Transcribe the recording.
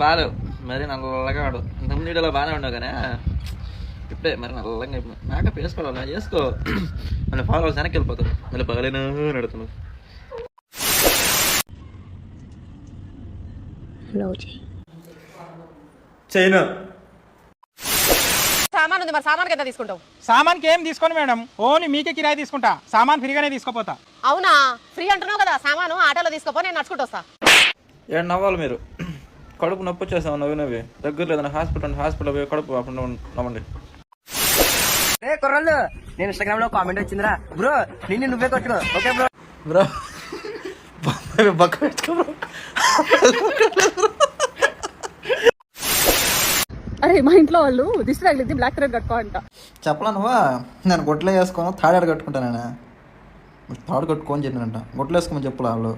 బాగాలేవు మరి నల్లగా వాడు ఇంతకుముందు వీడియోలో బాగానే ఉండవు కానీ ఇప్పుడే మరి నల్లగా అయిపోయింది. మేకప్ వేసుకోవాలి చేసుకో మళ్ళీ ఫాలోవర్స్ వెనక్కి వెళ్ళిపోతారు మళ్ళీ బాగాలేనా నడుతున్నావు. చైనా సామాన్ ఉంది, మరి సామాన్కి ఎంత తీసుకుంటావు? సామాన్కి ఏం తీసుకోను మేడం, ఓన్లీ మీకే కిరాయి తీసుకుంటా. సామాన్ ఫ్రీగానే తీసుకోపోతా. అవునా? ఫ్రీ అంటున్నావు కదా, సామాను ఆటోలో తీసుకోపో, నేను నడుచుకుంటూ వస్తా. ఏడు నవ్వాలి మీరు, కడుపు నొప్పి వచ్చేస్తాం నవ్వి దగ్గర లేదన్న హాస్పిటల్ పోయి కడుపు అప్పుడు నవ్వండి. కుర్రలు నేను ఇన్స్టాగ్రామ్ లో కామెంట్ వచ్చిందిరా బ్రో, నిన్ను నువ్వే కొట్టుకో. Okay bro. బ్రో బక్క పెట్టుకో బ్రో. అరే మా ఇంట్లో వాళ్ళు దిష్టి తగిలింది, బ్లాక్ థ్రెడ్ కట్టుకో అంట. చెప్పలా నువ్వా? నేను గొడ్లో వేసుకోను, తాడాడు కట్టుకుంటాను. తాడు కట్టుకోని చెప్పినంట, గొడ్లు వేసుకోమని చెప్పులా వాళ్ళు.